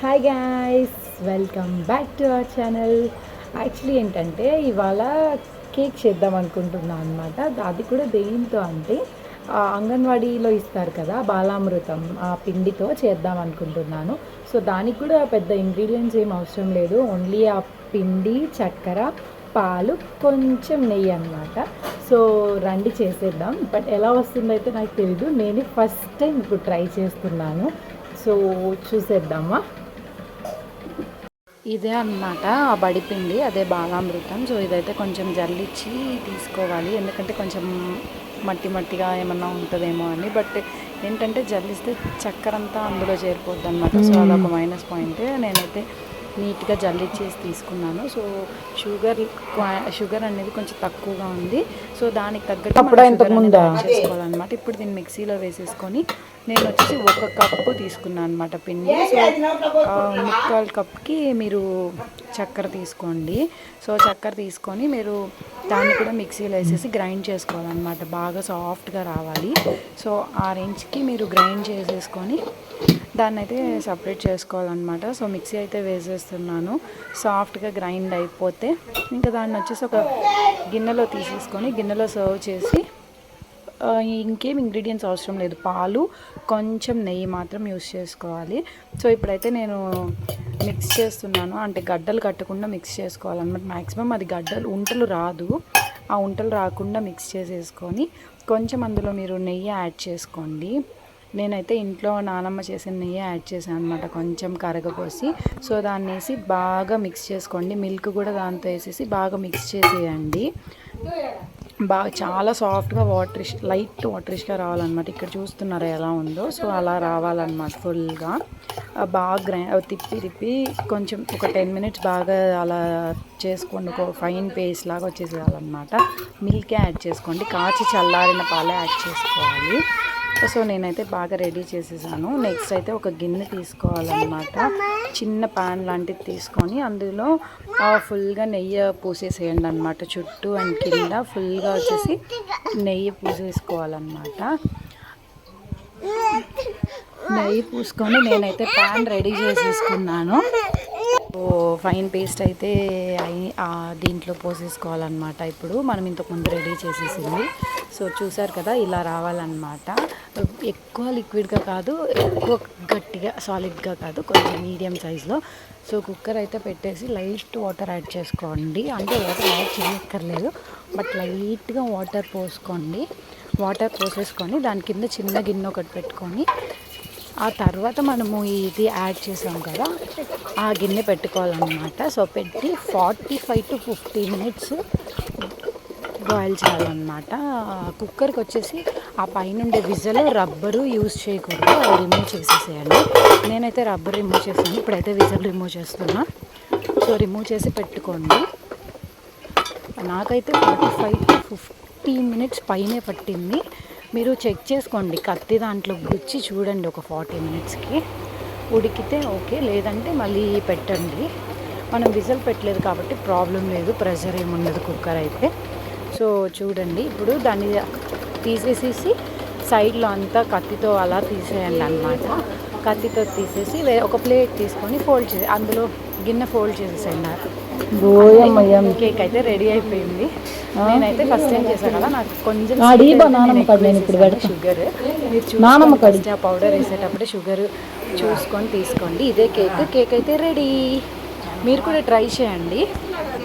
Hi guys, welcome back to our channel. Actually ఏంటంటే ఇవాళ cake చేద్దాం అనుకుంటున్నాను అనమాట. అది కూడా దేంతో అంటే అంగన్వాడీలో ఇస్తారు కదా బాలామృతం, ఆ పిండితో చేద్దాం అనుకుంటున్నాను. సో దానికి కూడా పెద్ద ఇంగ్రీడియంట్స్ ఏం అవసరం లేదు. ఓన్లీ ఆ పిండి, చక్కెర, పాలు, కొంచెం నెయ్యి అనమాట. సో రండి చేసేద్దాం. బట్ ఎలా వస్తుందైతే నాకు తెలీదు. నేను ఫస్ట్ టైం ఇప్పుడు ట్రై చేస్తున్నాను. సో చూసేద్దామా. ఇదే అన్నమాట ఆ బడిపిండి, అదే బాలామృతం. సో ఇదైతే కొంచెం జల్లిచ్చి తీసుకోవాలి, ఎందుకంటే కొంచెం మట్టి మట్టిగా ఏమన్నా ఉంటుందేమో అని. బట్ ఏంటంటే జల్లిస్తే చక్కెర అంతా అందులో చేరిపోద్ది అనమాట. సో అదొక మైనస్ పాయింట్. నేనైతే నీట్గా జల్లిచ్చేసి తీసుకున్నాను. సో షుగర్ అనేది కొంచెం తక్కువగా ఉంది. సో దానికి తగ్గట్టు చేసుకోవాలన్నమాట. ఇప్పుడు దీన్ని మిక్సీలో వేసేసుకొని నేను వచ్చేసి 1 కప్పు తీసుకున్నాను అనమాట పిండి. సో 3/4 కప్కి మీరు చక్కెర తీసుకోండి. సో చక్కెర తీసుకొని మీరు దాన్ని కూడా మిక్సీలో వేసేసి గ్రైండ్ చేసుకోవాలన్నమాట. బాగా సాఫ్ట్గా రావాలి. సో ఆ రేంజ్కి మీరు గ్రైండ్ చేసేసుకొని దాన్ని అయితే సపరేట్ చేసుకోవాలన్నమాట. సో మిక్సీ అయితే వేసేస్తున్నాను. సాఫ్ట్గా గ్రైండ్ అయిపోతే ఇంకా దాన్ని వచ్చేసి ఒక గిన్నెలో తీసేసుకొని గిన్నెలో సర్వ్ చేసి, ఇంకేం ఇంగ్రీడియంట్స్ అవసరం లేదు, పాలు, కొంచెం నెయ్యి మాత్రం యూస్ చేసుకోవాలి. సో ఇప్పుడైతే నేను మిక్స్ చేస్తున్నాను. అంటే గడ్డలు కట్టకుండా మిక్స్ చేసుకోవాలన్నమాట. మ్యాక్సిమం అది ఉంటలు రాదు. ఆ ఉంటలు రాకుండా మిక్స్ చేసేసుకొని కొంచెం అందులో మీరు నెయ్యి యాడ్ చేసుకోండి. నేనైతే ఇంట్లో నానమ్మ చేసిన నెయ్యి యాడ్ చేశాను అనమాట, కొంచెం కరగపోసి. సో దాన్ని వేసి బాగా మిక్స్ చేసుకోండి. మిల్క్ కూడా దాంతో వేసేసి బాగా మిక్స్ చేసేయండి. బాగా చాలా సాఫ్ట్గా లైట్ వాటరిష్గా రావాలన్నమాట. ఇక్కడ చూస్తున్నారా ఎలా ఉందో. సో అలా రావాలన్నమాట ఫుల్గా. బాగా తిప్పి కొంచెం ఒక 10 మినిట్స్ బాగా అలా చేసుకోండి. ఒక ఫైన్ పేస్ట్ లాగా వచ్చేసేయాలన్నమాట. మిల్క్ యాడ్ చేసుకోండి, కాచి చల్లారిన పాలే యాడ్ చేసుకోవాలి. సో నేనైతే బాగా రెడీ చేసేసాను. నెక్స్ట్ అయితే ఒక గిన్నె తీసుకోవాలన్నమాట. చిన్న ప్యాన్ లాంటిది తీసుకొని అందులో ఫుల్గా నెయ్యి పూసేసేయండి అనమాట. చుట్టూ అండ్ కింద ఫుల్గా వచ్చేసి నెయ్యి పూసేసుకోవాలన్నమాట. నెయ్యి పూసుకొని నేనైతే ప్యాన్ రెడీ చేసేసుకున్నాను. ఫైన్ పేస్ట్ అయితే దీంట్లో పోసేసుకోవాలన్నమాట. ఇప్పుడు మనం ఇంతకుముందు రెడీ చేసేసింది. సో చూసారు కదా, ఇలా రావాలన్నమాట. ఎక్కువ లిక్విడ్గా కాదు, ఎక్కువ గట్టిగా సాలిడ్గా కాదు, కొంచెం మీడియం సైజులో. సో కుక్కర్ అయితే పెట్టేసి లైట్ వాటర్ యాడ్ చేసుకోండి. అంటే వాటర్ యాడ్ చేయక్కర్లేదు, బట్ లైట్గా వాటర్ పోసుకోండి. వాటర్ పోసేసుకొని దాని కింద చిన్న గిన్నె ఒకటి పెట్టుకొని ఆ తర్వాత మనము ఇది యాడ్ చేసాం కదా, ఆ గిన్నె పెట్టుకోవాలన్నమాట. సో పెట్టి 45 to 50 మినిట్స్ బాయిల్ చేయాలన్నమాట. కుక్కర్కి వచ్చేసి ఆ పైనుండే విజల్ రబ్బరు యూజ్ చేయకూడదు, అది రిమూవ్ చేసేసేయండి. నేనైతే రబ్బర్ రిమూవ్ చేస్తాను. ఇప్పుడైతే విజల్ రిమూవ్ చేస్తున్నా. సో రిమూవ్ చేసి పెట్టుకోండి. నాకైతే 45 to 50 మినిట్స్ పైనే పట్టింది. మీరు చెక్ చేసుకోండి, కత్తి దాంట్లో గుచ్చి చూడండి. ఒక 40 మినిట్స్కి ఉడికితే ఓకే, లేదంటే మళ్ళీ పెట్టండి. మనం విజల్ పెట్టలేదు కాబట్టి ప్రాబ్లం లేదు, ప్రెషర్ ఏముండదు కుక్కర్ అయితే. సో చూడండి, ఇప్పుడు దాన్ని తీసేసేసి సైడ్లో అంతా కత్తితో అలా తీసేయండి అన్నమాట. కత్తితో తీసేసి ఒక ప్లేట్ తీసుకొని ఫోల్డ్ చేసి అందులో గిన్నె ఫోల్డ్ చేసేసేయండి. కేక్ అయితే రెడీ అయిపోయింది. నేనైతే ఫస్ట్ టైం చేశాను కదా, నాకు కొంచెం షుగర్ ఫస్ట్ ఆ పౌడర్ వేసేటప్పుడే షుగర్ చూసుకొని తీసుకోండి. ఇదే కేక్ అయితే రెడీ. మీరు కూడా ట్రై చేయండి,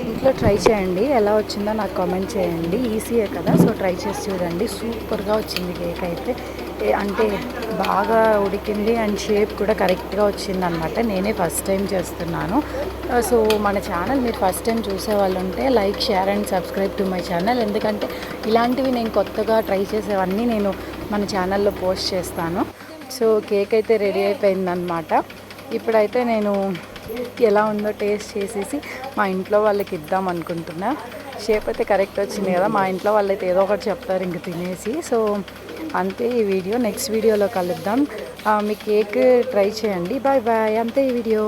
ఇంట్లో ట్రై చేయండి. ఎలా వచ్చిందో నాకు కామెంట్ చేయండి. ఈజీయే కదా, సో ట్రై చేసి చూడండి. సూపర్గా వచ్చింది కేక్ అయితే. అంటే బాగా ఉడికింది అండ్ షేప్ కూడా కరెక్ట్గా వచ్చింది అనమాట. నేనే ఫస్ట్ టైం చేస్తున్నాను. సో మన ఛానల్ మీరు ఫస్ట్ టైం చూసే వాళ్ళు ఉంటే like, share and subscribe to my channel. ఎందుకంటే ఇలాంటివి నేను కొత్తగా ట్రై చేసేవన్నీ నేను మన ఛానల్లో పోస్ట్ చేస్తాను. సో కేక్ అయితే రెడీ అయిపోయిందనమాట. ఇప్పుడైతే నేను ఎలా ఉందో టేస్ట్ చేసేసి మా ఇంట్లో వాళ్ళకి ఇద్దాం అనుకుంటున్నా. షేప్ అయితే కరెక్ట్ వచ్చింది కదా, మా ఇంట్లో వాళ్ళు అయితే ఏదో ఒకటి చెప్తారు ఇంక తినేసి. సో అంతే ఈ వీడియో. నెక్స్ట్ వీడియోలో కలుద్దాం. మీ కేక్ ట్రై చేయండి. Bye bye. అంతే ఈ వీడియో.